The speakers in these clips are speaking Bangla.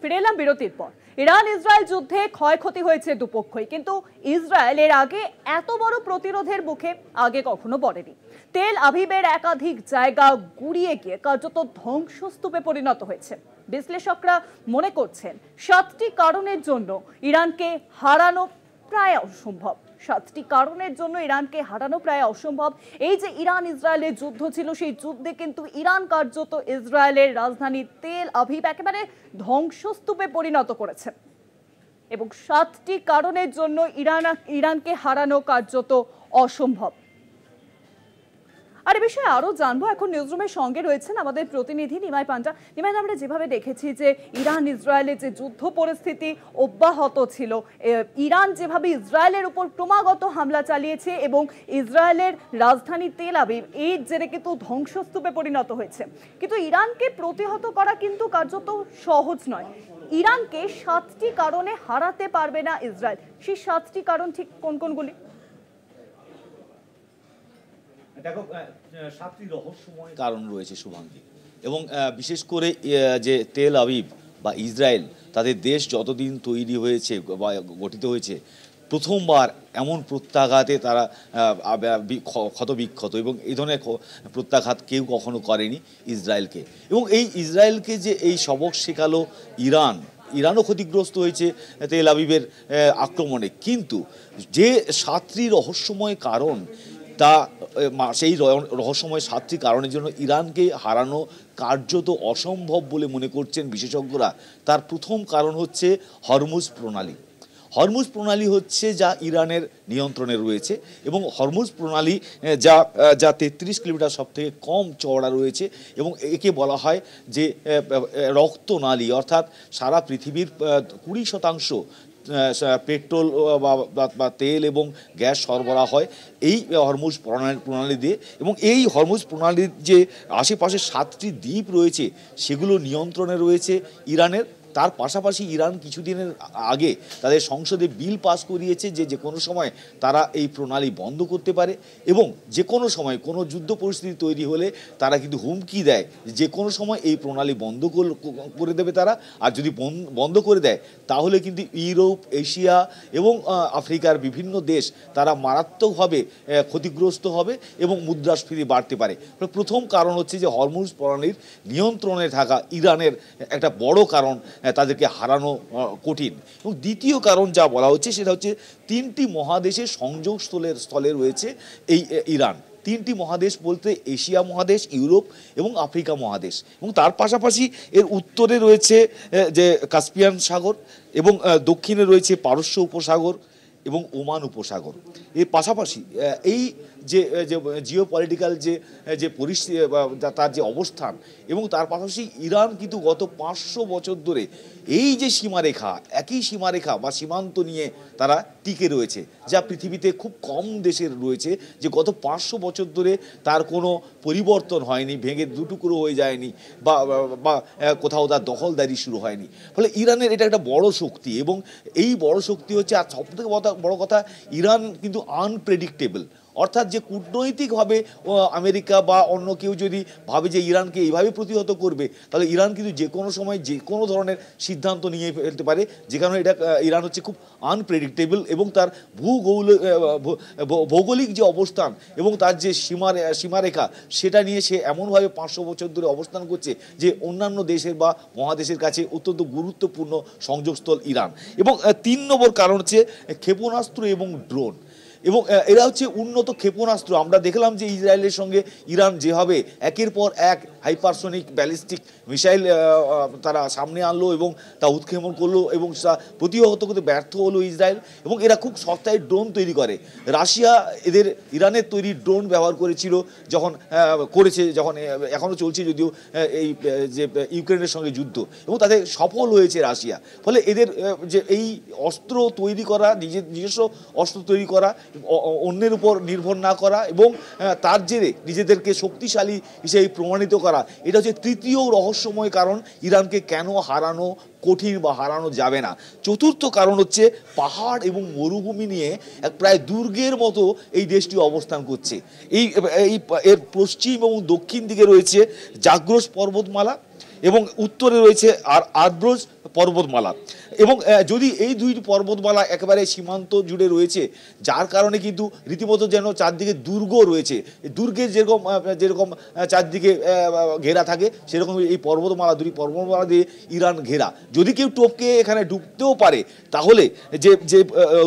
ফিরে এলাম বিরতির পর। ইরান ইসরায়েল যুদ্ধে ক্ষয়ক্ষতি হয়েছে দুপক্ষই, কিন্তু ইসরায়েল এর আগে এত বড় প্রতিরোধের মুখে আগে কখনো পড়েনি। তেল আভিবের একাধিক জায়গা গুড়িয়ে গিয়ে কার্যত ধ্বংসস্তূপে পরিণত হয়েছে। বিশ্লেষকরা মনে করছেন 7টি কারণের জন্য ইরানকে হারানো প্রায় অসম্ভব। 7টি কারণের জন্য ইরানকে হারানো প্রায় অসম্ভব। এই যে ইরান ইসরায়েলের যুদ্ধ ছিল, সেই যুদ্ধে কিন্তু ইরান কার্যত ইসরায়েলের রাজধানী তেল আভিভ একেবারে ধ্বংসস্তূপে পরিণত করেছে, এবং 7টি কারণের জন্য ইরানকে হারানো কার্যত অসম্ভব। আর এ বিষয়ে আরো জানবো, এখন নিউজরুমের সঙ্গে রয়েছেন আমাদের প্রতিনিধি নিমাই পান্ডা। নিমাই, আমরা যেভাবে দেখেছি যে ইরান ইসরায়েলের যে যুদ্ধ পরিস্থিতি অব্যাহত ছিল, ইরান যেভাবে ইসরায়েলের উপর ক্রমাগত হামলা চালিয়েছে এবং ইসরায়েলের রাজধানী তেল আভিভ এর জেরে কিন্তু ধ্বংসস্তূপে পরিণত হয়েছে, কিন্তু ইরানকে প্রতিহত করা কিন্তু কার্যত সহজ নয়। ইরানকে 7টি কারণে হারাতে পারবে না ইসরায়েল। সেই 7টি কারণ ঠিক কোন কোনগুলি? দেখো, 7টি রহস্যময় কারণ রয়েছে শুভাঙ্গী, এবং বিশেষ করে যে তেল আভিভ বা ইসরায়েল, তাদের দেশ যতদিন তৈরি হয়েছে বা গঠিত হয়েছে, প্রথমবার এমন প্রত্যাঘাতে তারা ক্ষতবিক্ষত, এবং এই ধরনের প্রত্যাঘাত কেউ কখনো করেনি ইসরায়েলকে। এবং এই ইসরায়েলকে যে এই সবক শেখালো ইরানও ক্ষতিগ্রস্ত হয়েছে তেল আভিভের আক্রমণে, কিন্তু যে 7টি রহস্যময় কারণ, তা সেই রহস্যময় 7টি কারণের জন্য ইরানকে হারানো কার্যত অসম্ভব বলে মনে করছেন বিশেষজ্ঞরা। তার প্রথম কারণ হচ্ছে হরমুজ প্রণালী। হরমুজ প্রণালী হচ্ছে যা ইরানের নিয়ন্ত্রণে রয়েছে, এবং হরমুজ প্রণালী যা 33 কিলোমিটার সব থেকে কম চওড়া রয়েছে, এবং একে বলা হয় যে রক্তনালী, অর্থাৎ সারা পৃথিবীর 20% পেট্রোল বা তেল এবং গ্যাস সরবরাহ হয় এই হরমুজ প্রণালী দিয়ে। এবং এই হরমুজ প্রণালীর যে আশেপাশে 7টি দ্বীপ রয়েছে, সেগুলো নিয়ন্ত্রণে রয়েছে ইরানের। তার পাশাপাশি ইরান কিছুদিনের আগে তাদের সংসদে বিল পাস করিয়েছে যে কোনো সময় তারা এই প্রণালী বন্ধ করতে পারে, এবং যে কোনো সময় কোনো যুদ্ধ পরিস্থিতি তৈরি হলে তারা কিন্তু হুমকি দেয় যে কোনো সময় এই প্রণালী বন্ধ করে দেবে তারা। আর যদি বন্ধ করে দেয়, তাহলে কিন্তু ইউরোপ, এশিয়া এবং আফ্রিকার বিভিন্ন দেশ তারা মারাত্মকভাবে ক্ষতিগ্রস্ত হবে এবং মুদ্রাস্ফীতি বাড়তে পারে। প্রথম কারণ হচ্ছে যে হরমুজ প্রণালীর নিয়ন্ত্রণে থাকা ইরানের একটা বড় কারণ তাদেরকে হারানো কঠিন। এবং দ্বিতীয় কারণ যা বলা হচ্ছে, সেটা হচ্ছে 3টি মহাদেশের সংযোগ স্থলে রয়েছে এই ইরান। 3টি মহাদেশ বলতে এশিয়া মহাদেশ, ইউরোপ এবং আফ্রিকা মহাদেশ, এবং তার পাশাপাশি এর উত্তরে রয়েছে যে কাস্পিয়ান সাগর, এবং দক্ষিণে রয়েছে পারস্য উপসাগর এবং ওমান উপসাগর। এর পাশাপাশি এই যে জিও পলিটিক্যাল যে পরিস্থিতি, তার যে অবস্থান, এবং তার পাশাপাশি ইরান কিন্তু গত 500 বছর ধরে এই যে সীমারেখা, একই সীমারেখা বা সীমান্ত নিয়ে তারা টিকে রয়েছে, যা পৃথিবীতে খুব কম দেশের রয়েছে, যে গত 500 বছর ধরে তার কোনো পরিবর্তন হয়নি, ভেঙে দুটুকরো হয়ে যায়নি, বা কোথাও তার দখলদারি শুরু হয়নি। ফলে ইরানের এটা একটা বড় শক্তি, এবং এই বড় শক্তি হচ্ছে, আর সবথেকে বড় কথা, ইরান কিন্তু আনপ্রেডিক্টেবল। অর্থাৎ যে কূটনৈতিকভাবে আমেরিকা বা অন্য কেউ যদি ভাবে যে ইরানকে এইভাবে প্রতিহত করবে, তাহলে ইরান কিন্তু যে কোনো সময় যে কোনো ধরনের সিদ্ধান্ত নিয়ে ফেলতে পারে, যে কারণে ইরান হচ্ছে খুব আনপ্রেডিক্টেবল। এবং তার ভৌগোলিক যে অবস্থান এবং তার যে সীমারেখা, সেটা নিয়ে সে এমনভাবে 500 বছর ধরে অবস্থান করছে যে অন্যান্য দেশের বা মহাদেশের কাছে অত্যন্ত গুরুত্বপূর্ণ সংযোগস্থল ইরান। এবং 3 নম্বর কারণ হচ্ছে ক্ষেপণাস্ত্র এবং ড্রোন। এবং এরা হচ্ছে উন্নত ক্ষেপণাস্ত্র। আমরা দেখলাম যে ইসরায়েলের সঙ্গে ইরান যেভাবে একের পর এক হাইপারসোনিক ব্যালিস্টিক মিসাইল তারা সামনে আনলো এবং তা উৎক্ষেপণ করলো, এবং প্রতিহত করতে ব্যর্থ হলো ইসরায়েল। এবং এরা খুব সস্তায় ড্রোন তৈরি করে। রাশিয়া ইরানের তৈরি ড্রোন ব্যবহার করেছিল যখন এখনও চলছে যদিও এই যে ইউক্রেনের সঙ্গে যুদ্ধ, এবং তাদের সফল হয়েছে রাশিয়া। ফলে এদের যে এই অস্ত্র তৈরি করা, নিজস্ব অস্ত্র তৈরি করা, অন্যের উপর নির্ভর না করা, এবং তার জেরে নিজেদেরকে শক্তিশালী হিসেবে প্রমাণিত করা, এটা হচ্ছে 3য় রহস্যময় কারণ ইরানকে কেন হারানো কঠিন বা হারানো যাবে না। 4র্থ কারণ হচ্ছে পাহাড় এবং মরুভূমি নিয়ে এক প্রায় দুর্গের মতো এই দেশটি অবস্থান করছে। এর পশ্চিম এবং দক্ষিণ দিকে রয়েছে জাগ্রস পর্বতমালা, এবং উত্তরে রয়েছে আরব্রোজ পর্বতমালা, এবং যদি এই দুইটি পর্বতমালা একেবারে সীমান্ত জুড়ে রয়েছে, যার কারণে কিন্তু রীতিমতো যেন চারদিকে দুর্গ রয়েছে, দুর্গের যেরকম যেরকম চারদিকে ঘেরা থাকে, সেরকম এই পর্বতমালা, দুটি পর্বতমালা দিয়ে ইরান ঘেরা। যদি কেউ টপকে এখানে ঢুকতেও পারে, তাহলে যে যে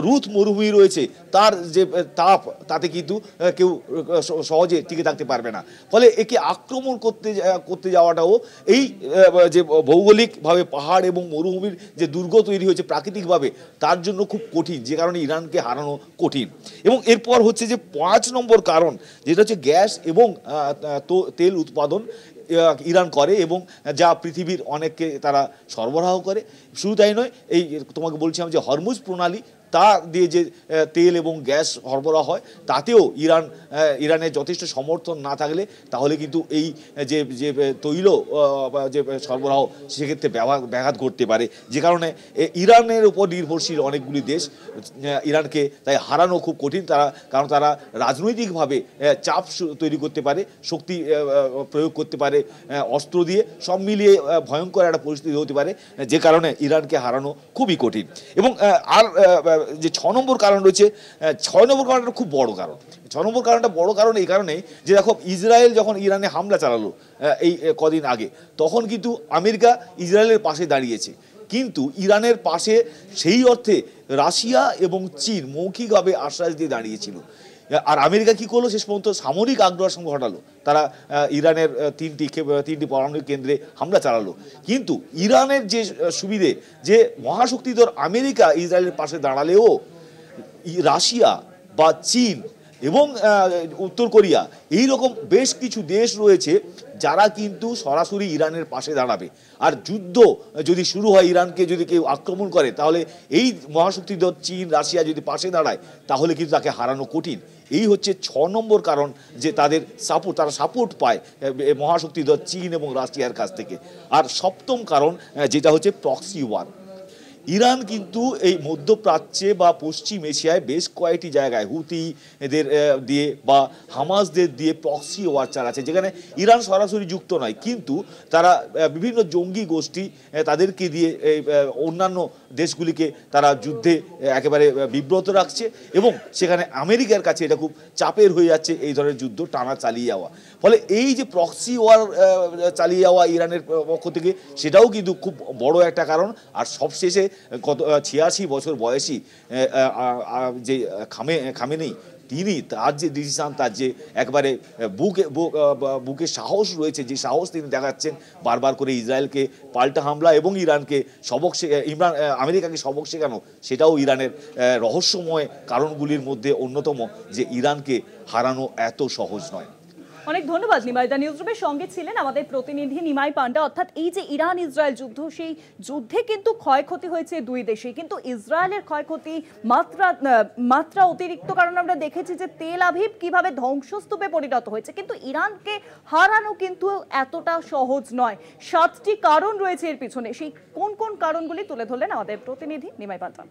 রুথ মরুভূমি রয়েছে তার যে তাপ, তাতে কিন্তু কেউ সহজে টিকে থাকতে পারবে না। ফলে একে আক্রমণ করতে যাওয়াটাও এই যে ভৌগোলিকভাবে পাহাড় এবং মরুভূমির যে দুর্গ তৈরি হয়েছে প্রাকৃতিকভাবে, তার জন্য খুব কঠিন, যে কারণে ইরানকে হারানো কঠিন। এবং এরপর হচ্ছে যে 5 নম্বর কারণ, যেটা হচ্ছে গ্যাস এবং তেল উৎপাদন ইরান করে, এবং যা পৃথিবীর অনেককে তারা সরবরাহ করে। শুধু তাই নয়, এই তোমাকে বলছিলাম যে হরমুজ প্রণালী, তা দিয়ে যে তেল এবং গ্যাস সরবরাহ হয়, তাতেও ইরানের যথেষ্ট সমর্থন না থাকলে তাহলে কিন্তু এই যে যে তৈল যে সরবরাহ, সেক্ষেত্রে ব্যাঘাত ঘটতে পারে, যে কারণে ইরানের উপর নির্ভরশীল অনেকগুলি দেশ। ইরানকে তাই হারানো খুব কঠিন, কারণ তারা রাজনৈতিকভাবে চাপ তৈরি করতে পারে, শক্তি প্রয়োগ করতে পারে, অস্ত্র দিয়ে, সব মিলিয়ে ভয়ঙ্কর একটা পরিস্থিতি হতে পারে, যে কারণে ইরানকে হারানো খুবই কঠিন। এবং আর যে 6 নম্বর কারণ রয়েছে, 6 নম্বর কারণটা খুব বড় কারণ। 6 নম্বর কারণটা বড় কারণ এই কারণেই যে দেখো, ইসরায়েল যখন ইরানে হামলা চালালো এই কদিন আগে, তখন কিন্তু আমেরিকা ইসরায়েলের পাশে দাঁড়িয়েছে, কিন্তু ইরানের পাশে সেই অর্থে রাশিয়া এবং চীন মৌখিকভাবে আশ্বাস দিয়ে দাঁড়িয়েছিল। আর আমেরিকা কি করলো, শেষ পর্যন্ত সামরিক আগ্রাসন ঘটালো, তারা ইরানের তিনটি পারমাণবিক কেন্দ্রে হামলা চালালো। কিন্তু ইরানের যে সুবিধে, যে মহাশক্তিধর আমেরিকা ইসরায়েলের পাশে দাঁড়ালেও রাশিয়া বা চীন এবং উত্তর কোরিয়া, এই রকম বেশ কিছু দেশ রয়েছে যারা কিন্তু সরাসরি ইরানের পাশে দাঁড়াবে। আর যুদ্ধ যদি শুরু হয়, ইরানকে যদি কেউ আক্রমণ করে, তাহলে এই মহাশক্তিধর চীন, রাশিয়া যদি পাশে দাঁড়ায়, তাহলে কিন্তু তাকে হারানো কঠিন। এই হচ্ছে 6 নম্বর কারণ, যে তারা সাপোর্ট পায় মহাশক্তিধর চীন এবং রাশিয়ার কাছ থেকে। আর 7ম কারণ, যেটা হচ্ছে প্রক্সি ওয়ার। ইরান কিন্তু এই মধ্যপ্রাচ্যে বা পশ্চিম এশিয়ায় বেশ কয়েকটি জায়গায় হুতি এদের দিয়ে বা হামাসদের দিয়ে প্রক্সি ওয়ার চালাচ্ছে, যেখানে ইরান সরাসরি যুক্ত নয়, কিন্তু তারা বিভিন্ন জঙ্গি গোষ্ঠী তাদেরকে দিয়ে অন্যান্য দেশগুলিকে তারা যুদ্ধে একেবারে বিব্রত রাখছে, এবং সেখানে আমেরিকার কাছে এটা খুব চাপের হয়ে যাচ্ছে এই ধরনের যুদ্ধ টানা চালিয়ে যাওয়া। ফলে এই যে প্রক্সি ওয়ার চালিয়ে যাওয়া ইরানের পক্ষ থেকে, সেটাও কিন্তু খুব বড় একটা কারণ। আর সবশেষে কত 86 বছর বয়সী যে খামেনেই, তার যে ডিসিশন, তার যে একবারে বুকে সাহস রয়েছে, যে সাহস তিনি দেখাচ্ছেন বারবার করে ইসরায়েলকে পাল্টা হামলা এবং আমেরিকাকে সবক শেখানো, সেটাও ইরানের রহস্যময় কারণগুলির মধ্যে অন্যতম, যে ইরানকে হারানো এত সহজ নয়। অনেক ধন্যবাদ নিমাই। দ্য নিউজ রুমের সঙ্গে ছিলেন আমাদের প্রতিনিধি নিমাই পান্ডা। অর্থাৎ এই যে ইরান ইসরায়েল যুদ্ধ, সেই যুদ্ধে কিন্তু ক্ষয়ক্ষতি হয়েছে দুই দেশে, কিন্তু ইসরায়েলের ক্ষয়ক্ষতি মাত্রা অতিরিক্ত, কারণ আমরা দেখেছি যে তেল আভিভ কিভাবে ধ্বংসস্তূপে পরিণত হয়েছে, কিন্তু ইরানকে হারানো কিন্তু এতটা সহজ নয়। 7টি কারণ রয়েছে এর পিছনে, সেই কোন কোন কারণগুলি তুলে ধরলেন আমাদের প্রতিনিধি নিমাই পান্ডা।